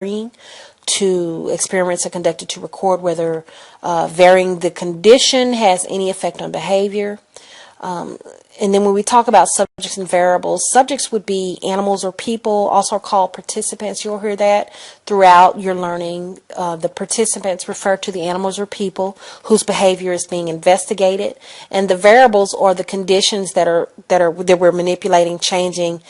to experiments are conducted to record whether varying the condition has any effect on behavior. And then when we talk about subjects and variables, subjects would be animals or people, also called participants. You'll hear that throughout your learning. The participants refer to the animals or people whose behavior is being investigated, and the variables are the conditions that we're manipulating, changing,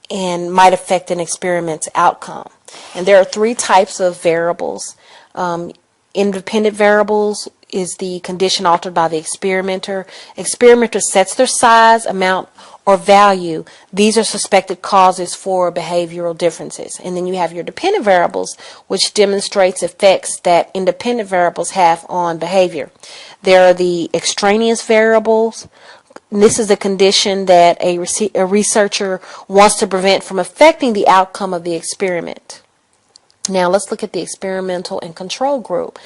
and might affect an experiment's outcome. And there are three types of variables. Independent variables is the condition altered by the experimenter. Experimenter sets their size, amount, or value. These are suspected causes for behavioral differences. And then you have your dependent variables, which demonstrates effects that independent variables have on behavior. There are the extraneous variables. This is a condition that a researcher wants to prevent from affecting the outcome of the experiment. Now let's look at the experimental and control group.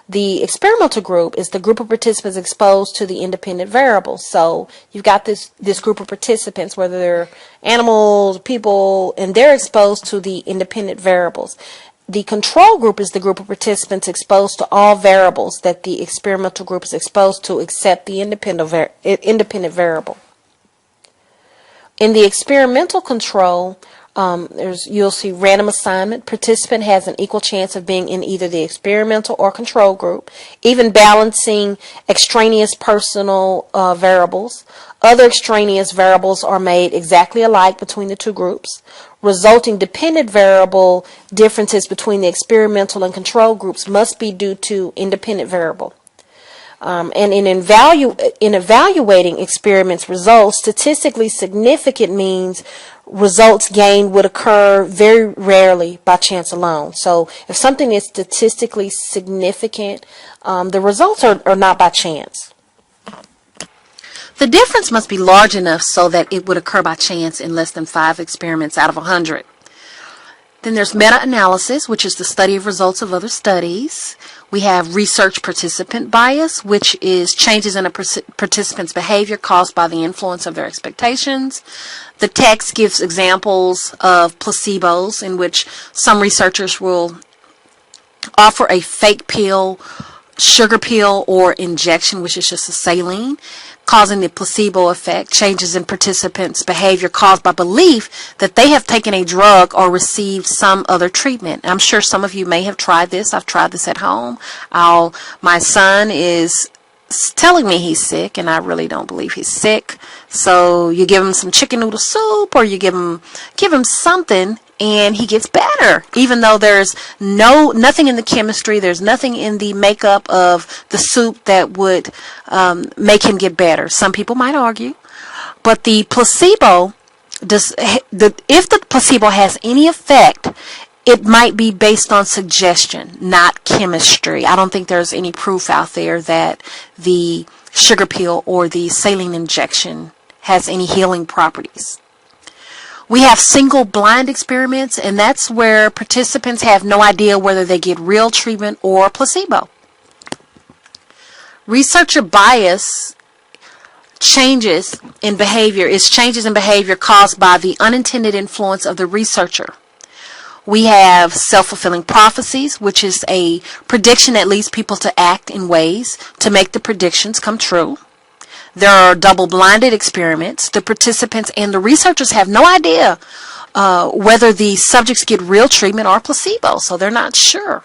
The experimental group is the group of participants exposed to the independent variables. So you've got this group of participants, whether they're animals, people, and they're exposed to the independent variables. The control group is the group of participants exposed to all variables that the experimental group is exposed to except the independent variable. In the experimental control, you'll see random assignment. Participant has an equal chance of being in either the experimental or control group, even balancing extraneous personal variables. Other extraneous variables are made exactly alike between the two groups. Resulting dependent variable differences between the experimental and control groups must be due to independent variable. And in evaluating experiments results, statistically significant means results gained would occur very rarely by chance alone. So if something is statistically significant, the results are not by chance. The difference must be large enough so that it would occur by chance in less than 5 experiments out of 100. Then there's meta-analysis, which is the study of results of other studies. We have research participant bias, which is changes in a participant's behavior caused by the influence of their expectations. The text gives examples of placebos in which some researchers will offer a fake pill, sugar pill, or injection, which is just a saline, causing the placebo effect, changes in participants' behavior caused by belief that they have taken a drug or received some other treatment. I'm sure some of you may have tried this. I've tried this at home. My son is telling me he's sick, and I really don't believe he's sick. So you give him some chicken noodle soup, or you give him something, and he gets better, even though there's nothing in the chemistry, there's nothing in the makeup of the soup that would make him get better. Some people might argue, but the placebo if the placebo has any effect, it might be based on suggestion, not chemistry. I don't think there's any proof out there that the sugar pill or the saline injection has any healing properties. We have single blind experiments, and that's where participants have no idea whether they get real treatment or placebo. Researcher bias changes in behavior caused by the unintended influence of the researcher. We have self-fulfilling prophecies, which is a prediction that leads people to act in ways to make the predictions come true. There are double-blinded experiments. The participants and the researchers have no idea whether the subjects get real treatment or placebo, so they're not sure.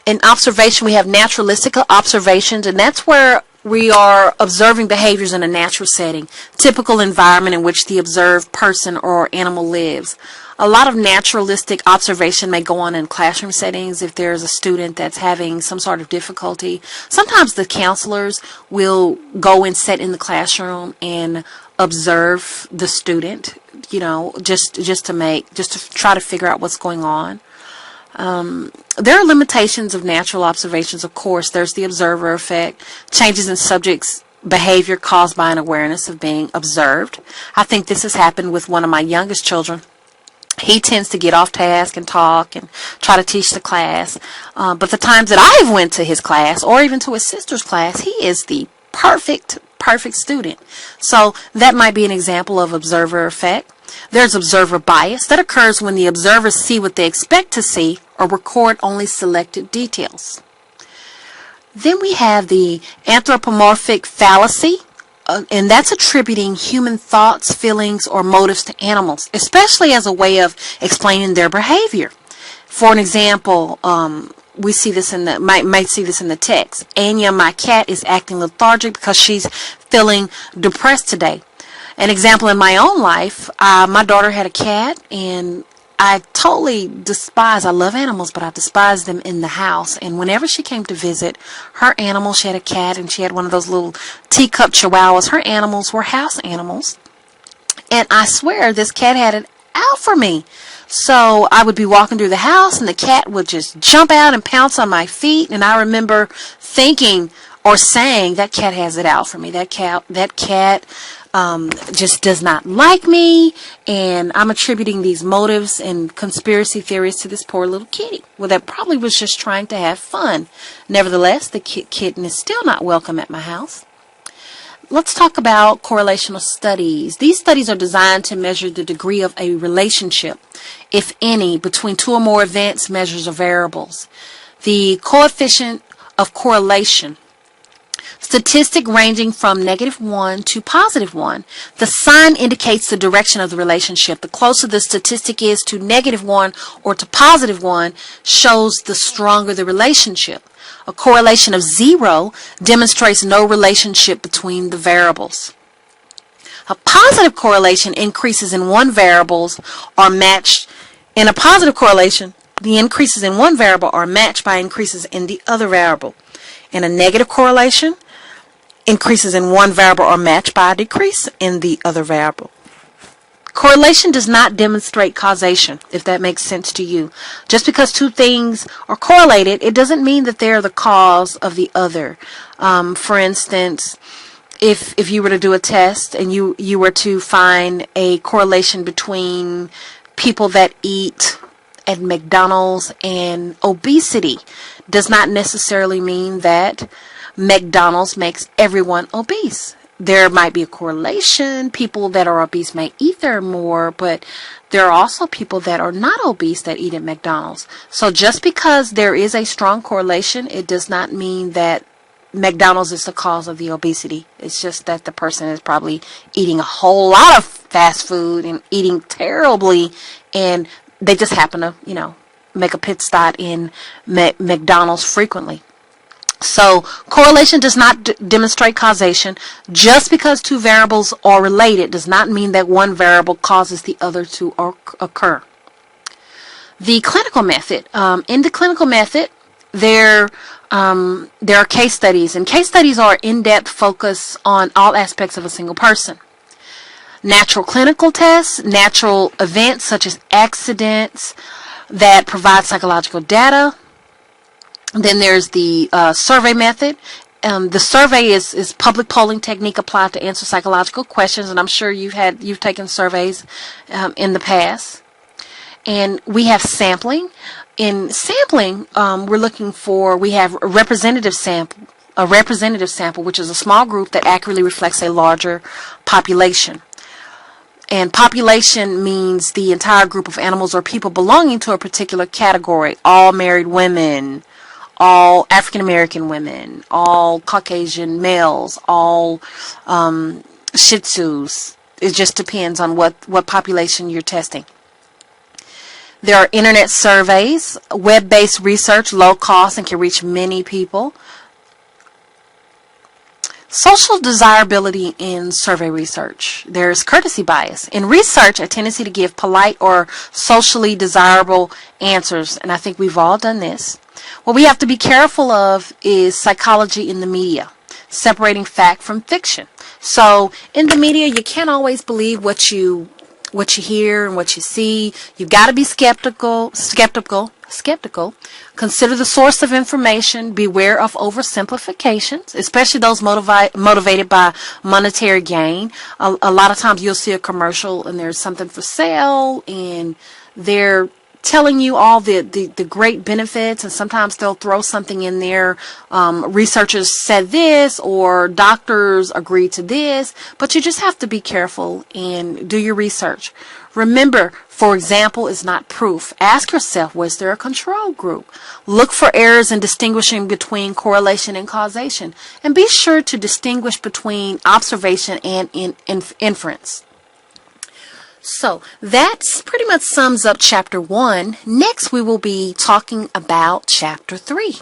In observation, we have naturalistic observations, and that's where we are observing behaviors in a natural setting, typical environment in which the observed person or animal lives. A lot of naturalistic observation may go on in classroom settings if there's a student that's having some sort of difficulty. Sometimes the counselors will go and sit in the classroom and observe the student, just to try to figure out what's going on. There are limitations of natural observations, of course. There's the observer effect, changes in subjects' behavior caused by an awareness of being observed. I think this has happened with one of my youngest children. He tends to get off task and talk and try to teach the class. But the times that I've went to his class or even to his sister's class, he is the perfect student. So that might be an example of observer effect. There's observer bias that occurs when the observers see what they expect to see or record only selected details. Then we have the anthropomorphic fallacy, and that's attributing human thoughts, feelings, or motives to animals, especially as a way of explaining their behavior. For an example, we see this in the might see this in the text. Anya, my cat, is acting lethargic because she's feeling depressed today. An example in my own life, my daughter had a cat, and I totally despise, I love animals, but I despise them in the house. And whenever she came to visit, her animal, she had a cat, and she had one of those little teacup chihuahuas. Her animals were house animals. And I swear this cat had it out for me. So I would be walking through the house, and the cat would just jump out and pounce on my feet. And I remember thinking or saying, that cat has it out for me. That cat just does not like me, and I'm attributing these motives and conspiracy theories to this poor little kitty. Well, that probably was just trying to have fun. Nevertheless, the kitten is still not welcome at my house. Let's talk about correlational studies. These studies are designed to measure the degree of a relationship, if any, between two or more events, measures, or variables. The coefficient of correlation, statistic ranging from -1 to +1. The sign indicates the direction of the relationship. The closer the statistic is to -1 or to +1 shows the stronger the relationship. A correlation of 0 demonstrates no relationship between the variables. A positive correlation increases in one variable are matched. In a positive correlation, the increases in one variable are matched by increases in the other variable. In a negative correlation, increases in one variable are matched by a decrease in the other variable. Correlation does not demonstrate causation, if that makes sense to you. Just because two things are correlated, it doesn't mean that they're the cause of the other. For instance, if you were to do a test and you were to find a correlation between people that eat at McDonald's and obesity, does not necessarily mean that McDonald's makes everyone obese. There might be a correlation. People that are obese may eat there more, but there are also people that are not obese that eat at McDonald's. So just because there is a strong correlation, it does not mean that McDonald's is the cause of the obesity. It's just that the person is probably eating a whole lot of fast food and eating terribly, and they just happen to, make a pit stop in McDonald's frequently. So correlation does not demonstrate causation. Just because two variables are related does not mean that one variable causes the other to occur. The clinical method. In the clinical method, there are case studies, and case studies are in-depth focus on all aspects of a single person. Natural clinical tests, natural events such as accidents that provide psychological data. Then there's the survey method. The survey is public polling technique applied to answer psychological questions, and I'm sure you've taken surveys in the past. And we have sampling. In sampling, we have a representative sample, which is a small group that accurately reflects a larger population. And population means the entire group of animals or people belonging to a particular category. All married women, all African American women, all Caucasian males, all Shih Tzus. It just depends on what population you're testing. There are internet surveys, web-based research, low cost, and can reach many people. Social desirability in survey research. There's courtesy bias. In research, a tendency to give polite or socially desirable answers, and I think we've all done this. What we have to be careful of is psychology in the media, separating fact from fiction. So in the media, you can't always believe what you hear and what you see. You've got to be skeptical. Consider the source of information. Beware of oversimplifications, especially those motivated by monetary gain. A lot of times you'll see a commercial and there's something for sale, and they're telling you all the great benefits, and sometimes they'll throw something in there. Researchers said this, or doctors agreed to this, but you just have to be careful and do your research. Remember, for example, is not proof. Ask yourself, was there a control group? Look for errors in distinguishing between correlation and causation, and be sure to distinguish between observation and inference. So that's pretty much sums up chapter 1. Next, we will be talking about chapter 3.